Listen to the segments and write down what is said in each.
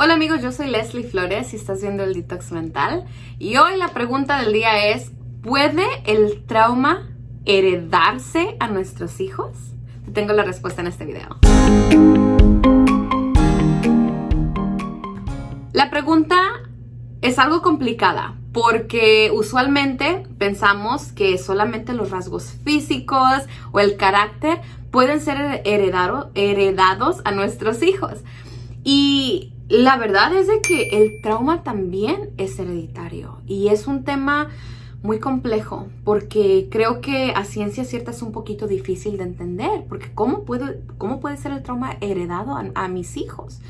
Hola amigos, yo soy Leslie Flores y estás viendo el Detox Mental. Y hoy la pregunta del día es, ¿puede el trauma heredarse a nuestros hijos? Te tengo la respuesta en este video. La pregunta es algo complicada porque usualmente pensamos que solamente los rasgos físicos o el carácter pueden ser heredados a nuestros hijos. Y la verdad es de que el trauma también es hereditario y es un tema muy complejo porque creo que a ciencia cierta es un poquito difícil de entender porque ¿cómo puede ser el trauma heredado a mis hijos?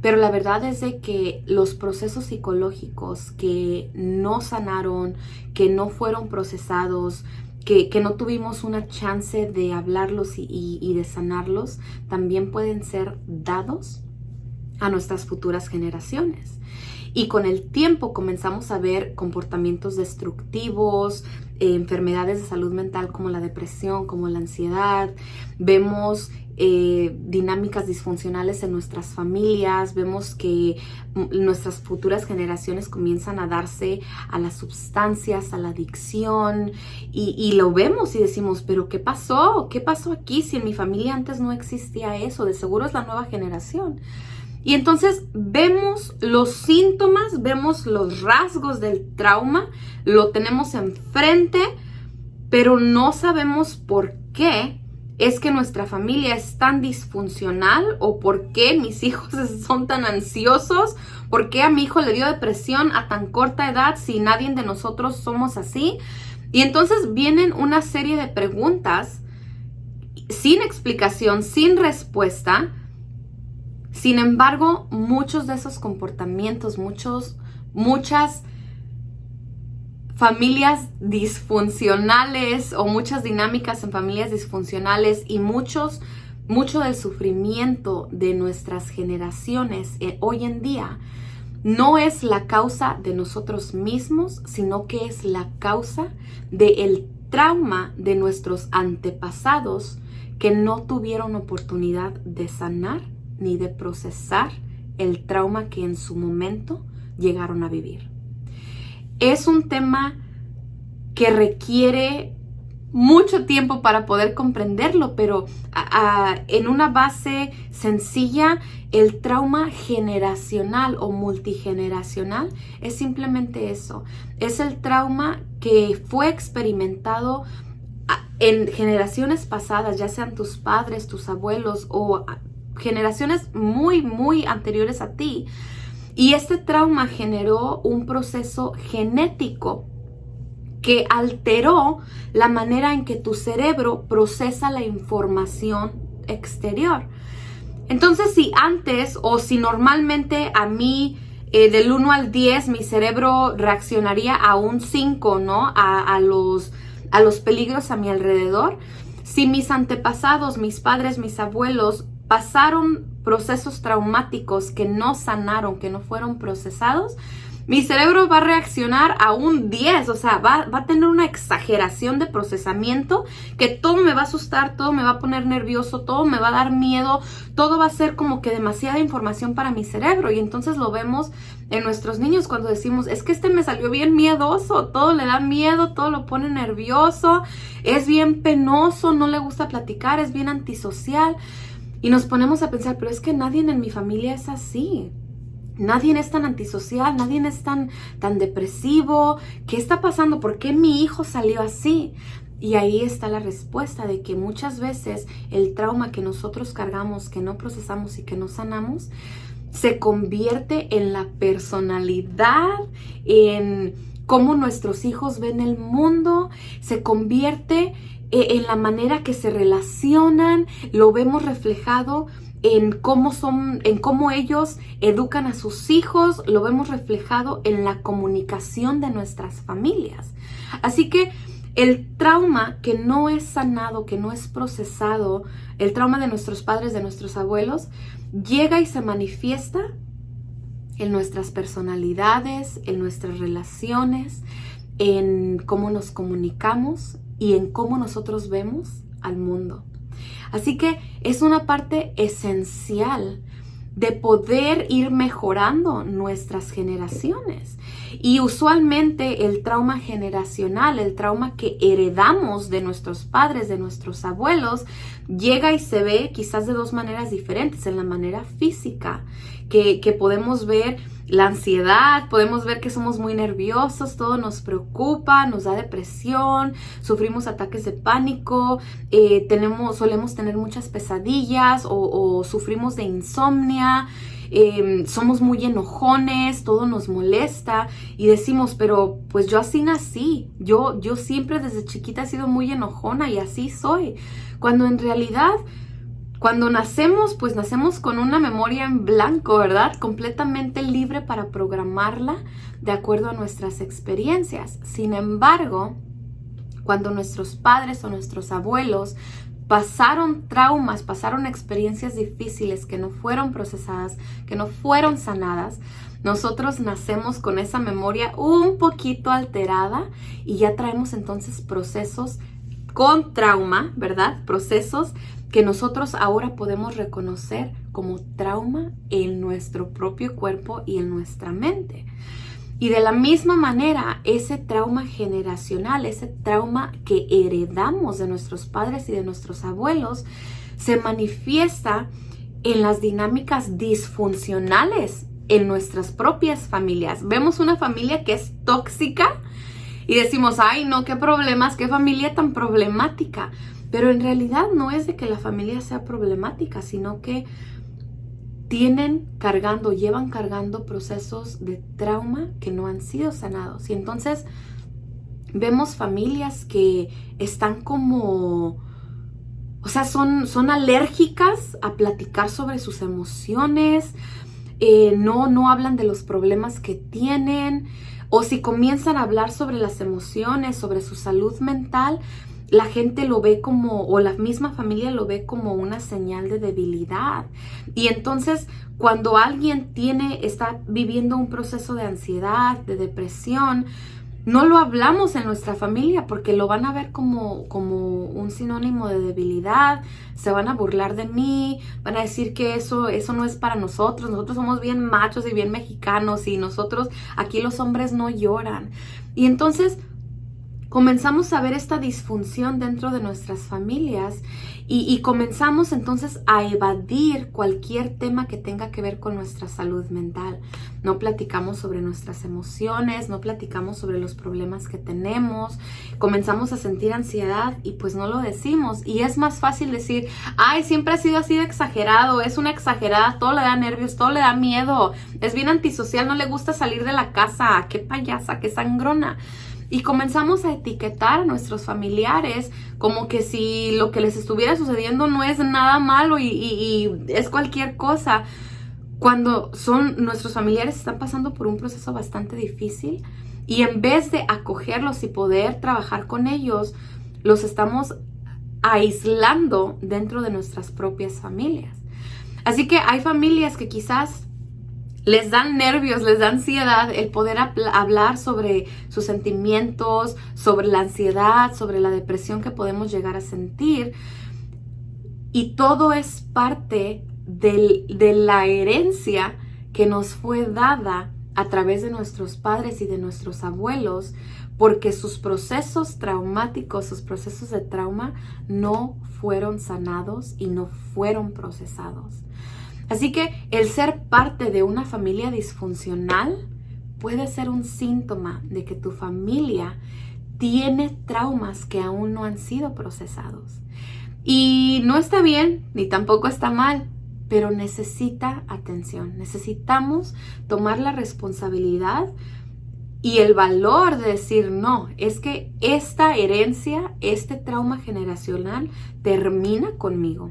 Pero la verdad es de que los procesos psicológicos que no sanaron, que no fueron procesados, que no tuvimos una chance de hablarlos y de sanarlos, también pueden ser dados a nuestras futuras generaciones. Y con el tiempo comenzamos a ver comportamientos destructivos, enfermedades de salud mental como la depresión, como la ansiedad. Vemos dinámicas disfuncionales en nuestras familias. Vemos que nuestras futuras generaciones comienzan a darse a las sustancias, a la adicción. Y lo vemos y decimos, ¿pero qué pasó? ¿Qué pasó aquí? Si en mi familia antes no existía eso, de seguro es la nueva generación. Y entonces vemos los síntomas, vemos los rasgos del trauma, lo tenemos enfrente, pero no sabemos por qué es que nuestra familia es tan disfuncional o por qué mis hijos son tan ansiosos, por qué a mi hijo le dio depresión a tan corta edad si nadie de nosotros somos así. Y entonces vienen una serie de preguntas sin explicación, sin respuesta. Sin embargo, muchos de esos comportamientos, muchas familias disfuncionales o muchas dinámicas en familias disfuncionales y mucho del sufrimiento de nuestras generaciones hoy en día no es la causa de nosotros mismos, sino que es la causa del trauma de nuestros antepasados que no tuvieron oportunidad de sanar ni de procesar el trauma que en su momento llegaron a vivir. Es un tema que requiere mucho tiempo para poder comprenderlo, pero en una base sencilla, el trauma generacional o multigeneracional es simplemente eso. Es el trauma que fue experimentado en generaciones pasadas, ya sean tus padres, tus abuelos o generaciones muy anteriores a ti. Y este trauma generó un proceso genético que alteró la manera en que tu cerebro procesa la información exterior. Entonces, si antes o si normalmente a mí del 1 al 10 mi cerebro reaccionaría a un 5, ¿no? A los peligros a mi alrededor. Si mis antepasados, mis padres, mis abuelos pasaron procesos traumáticos que no sanaron, que no fueron procesados, mi cerebro va a reaccionar a un 10, o sea, va a tener una exageración de procesamiento que todo me va a asustar, todo me va a poner nervioso, todo me va a dar miedo, todo va a ser como que demasiada información para mi cerebro. Y entonces lo vemos en nuestros niños cuando decimos, es que este me salió bien miedoso, todo le da miedo, todo lo pone nervioso, es bien penoso, no le gusta platicar, es bien antisocial. Y nos ponemos a pensar, pero es que nadie en mi familia es así. Nadie es tan antisocial, nadie es tan depresivo. ¿Qué está pasando? ¿Por qué mi hijo salió así? Y ahí está la respuesta de que muchas veces el trauma que nosotros cargamos, que no procesamos y que no sanamos, se convierte en la personalidad, en cómo nuestros hijos ven el mundo, se convierte en la manera que se relacionan, lo vemos reflejado en cómo ellos educan a sus hijos, lo vemos reflejado en la comunicación de nuestras familias. Así que el trauma que no es sanado, que no es procesado, el trauma de nuestros padres, de nuestros abuelos, llega y se manifiesta en nuestras personalidades, en nuestras relaciones, en cómo nos comunicamos y en cómo nosotros vemos al mundo. Así que es una parte esencial de poder ir mejorando nuestras generaciones. Y usualmente el trauma generacional, el trauma que heredamos de nuestros padres, de nuestros abuelos, llega y se ve quizás de dos maneras diferentes. En la manera física, que podemos ver la ansiedad, podemos ver que somos muy nerviosos, todo nos preocupa, nos da depresión, sufrimos ataques de pánico, solemos tener muchas pesadillas o sufrimos de insomnia. Somos muy enojones, todo nos molesta y decimos, pero pues yo así nací, yo siempre desde chiquita he sido muy enojona y así soy, cuando en realidad cuando nacemos, pues nacemos con una memoria en blanco, ¿verdad? Completamente libre para programarla de acuerdo a nuestras experiencias. Sin embargo, cuando nuestros padres o nuestros abuelos pasaron traumas, pasaron experiencias difíciles que no fueron procesadas, que no fueron sanadas, nosotros nacemos con esa memoria un poquito alterada y ya traemos entonces procesos con trauma, ¿verdad? Procesos que nosotros ahora podemos reconocer como trauma en nuestro propio cuerpo y en nuestra mente. Y de la misma manera, ese trauma generacional, ese trauma que heredamos de nuestros padres y de nuestros abuelos, se manifiesta en las dinámicas disfuncionales en nuestras propias familias. Vemos una familia que es tóxica y decimos, ay no, qué problemas, qué familia tan problemática. Pero en realidad no es de que la familia sea problemática, sino que llevan cargando procesos de trauma que no han sido sanados. Y entonces vemos familias que están como, o sea, son alérgicas a platicar sobre sus emociones, no hablan de los problemas que tienen, o si comienzan a hablar sobre las emociones, sobre su salud mental, la gente lo ve como, o la misma familia lo ve como una señal de debilidad. Y entonces, cuando alguien está viviendo un proceso de ansiedad, de depresión, no lo hablamos en nuestra familia porque lo van a ver como un sinónimo de debilidad, se van a burlar de mí, van a decir que eso no es para nosotros somos bien machos y bien mexicanos y nosotros, aquí los hombres no lloran. Y entonces comenzamos a ver esta disfunción dentro de nuestras familias y comenzamos entonces a evadir cualquier tema que tenga que ver con nuestra salud mental. No platicamos sobre nuestras emociones, no platicamos sobre los problemas que tenemos, comenzamos a sentir ansiedad y pues no lo decimos. Y es más fácil decir, ay, siempre ha sido así de exagerado, es una exagerada, todo le da nervios, todo le da miedo, es bien antisocial, no le gusta salir de la casa, qué payasa, qué sangrona. Y comenzamos a etiquetar a nuestros familiares como que si lo que les estuviera sucediendo no es nada malo y es cualquier cosa. Cuando nuestros familiares están pasando por un proceso bastante difícil y en vez de acogerlos y poder trabajar con ellos, los estamos aislando dentro de nuestras propias familias. Así que hay familias que quizás les dan nervios, les da ansiedad el poder hablar sobre sus sentimientos, sobre la ansiedad, sobre la depresión que podemos llegar a sentir. Y todo es parte de la herencia que nos fue dada a través de nuestros padres y de nuestros abuelos, porque sus procesos traumáticos, sus procesos de trauma no fueron sanados y no fueron procesados. Así que el ser parte de una familia disfuncional puede ser un síntoma de que tu familia tiene traumas que aún no han sido procesados. Y no está bien, ni tampoco está mal, pero necesita atención. Necesitamos tomar la responsabilidad y el valor de decir, no, es que esta herencia, este trauma generacional termina conmigo.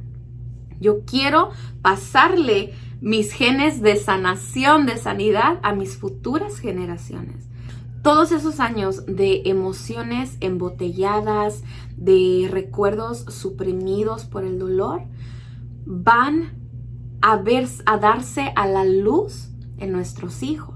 Yo quiero pasarle mis genes de sanación, de sanidad a mis futuras generaciones. Todos esos años de emociones embotelladas, de recuerdos suprimidos por el dolor, van a darse a la luz en nuestros hijos.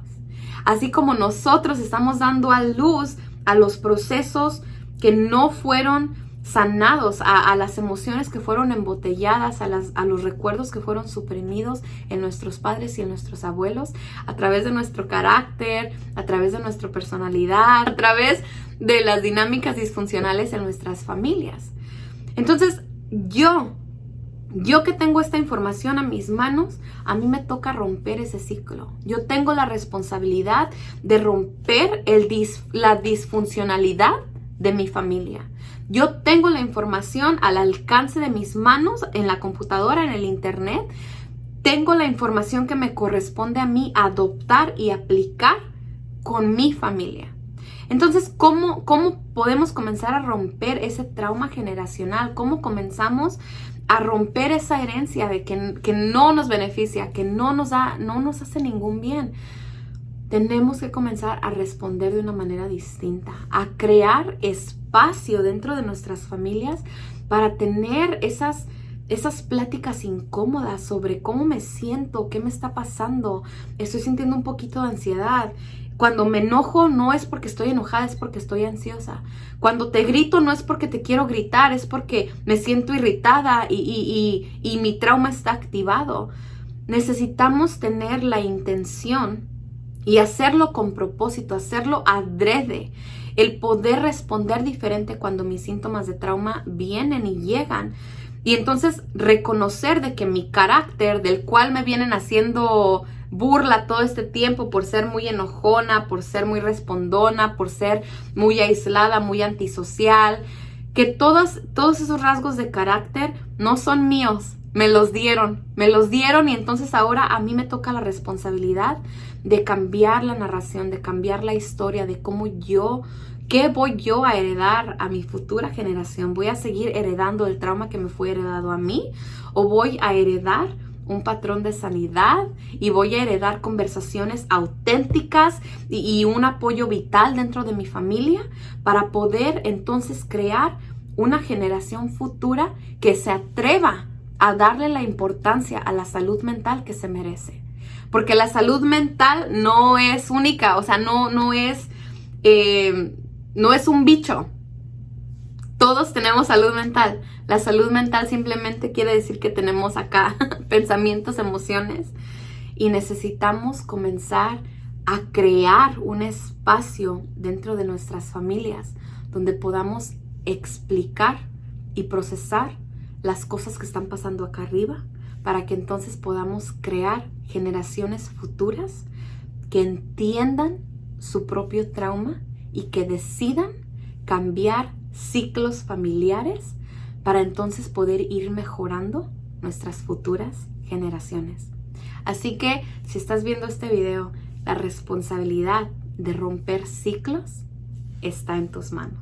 Así como nosotros estamos dando a luz a los procesos que no fueron sanados a las emociones que fueron embotelladas, a los recuerdos que fueron suprimidos en nuestros padres y en nuestros abuelos, a través de nuestro carácter, a través de nuestra personalidad, a través de las dinámicas disfuncionales en nuestras familias. Entonces, yo que tengo esta información a mis manos, a mí me toca romper ese ciclo. Yo tengo la responsabilidad de romper la disfuncionalidad de mi familia. Yo tengo la información al alcance de mis manos, en la computadora, en el internet. Tengo la información que me corresponde a mí adoptar y aplicar con mi familia. Entonces, ¿cómo podemos comenzar a romper ese trauma generacional? ¿Cómo comenzamos a romper esa herencia de que no nos beneficia, que no nos hace ningún bien? Tenemos que comenzar a responder de una manera distinta, a crear espacio dentro de nuestras familias para tener esas pláticas incómodas sobre cómo me siento, qué me está pasando, estoy sintiendo un poquito de ansiedad. Cuando me enojo no es porque estoy enojada, es porque estoy ansiosa. Cuando te grito no es porque te quiero gritar, es porque me siento irritada y mi trauma está activado. Necesitamos tener la intención y hacerlo con propósito, hacerlo adrede. El poder responder diferente cuando mis síntomas de trauma vienen y llegan. Y entonces reconocer de que mi carácter, del cual me vienen haciendo burla todo este tiempo por ser muy enojona, por ser muy respondona, por ser muy aislada, muy antisocial, que todos esos rasgos de carácter no son míos, me los dieron y entonces ahora a mí me toca la responsabilidad de cambiar la narración, de cambiar la historia, de ¿qué voy yo a heredar a mi futura generación? ¿Voy a seguir heredando el trauma que me fue heredado a mí? ¿O voy a heredar un patrón de sanidad y voy a heredar conversaciones auténticas y un apoyo vital dentro de mi familia para poder entonces crear una generación futura que se atreva a darle la importancia a la salud mental que se merece? Porque la salud mental no es única, o sea, no es un bicho. Todos tenemos salud mental. La salud mental simplemente quiere decir que tenemos acá pensamientos, emociones, y necesitamos comenzar a crear un espacio dentro de nuestras familias donde podamos explicar y procesar las cosas que están pasando acá arriba, para que entonces podamos crear generaciones futuras que entiendan su propio trauma y que decidan cambiar ciclos familiares para entonces poder ir mejorando nuestras futuras generaciones. Así que si estás viendo este video, la responsabilidad de romper ciclos está en tus manos.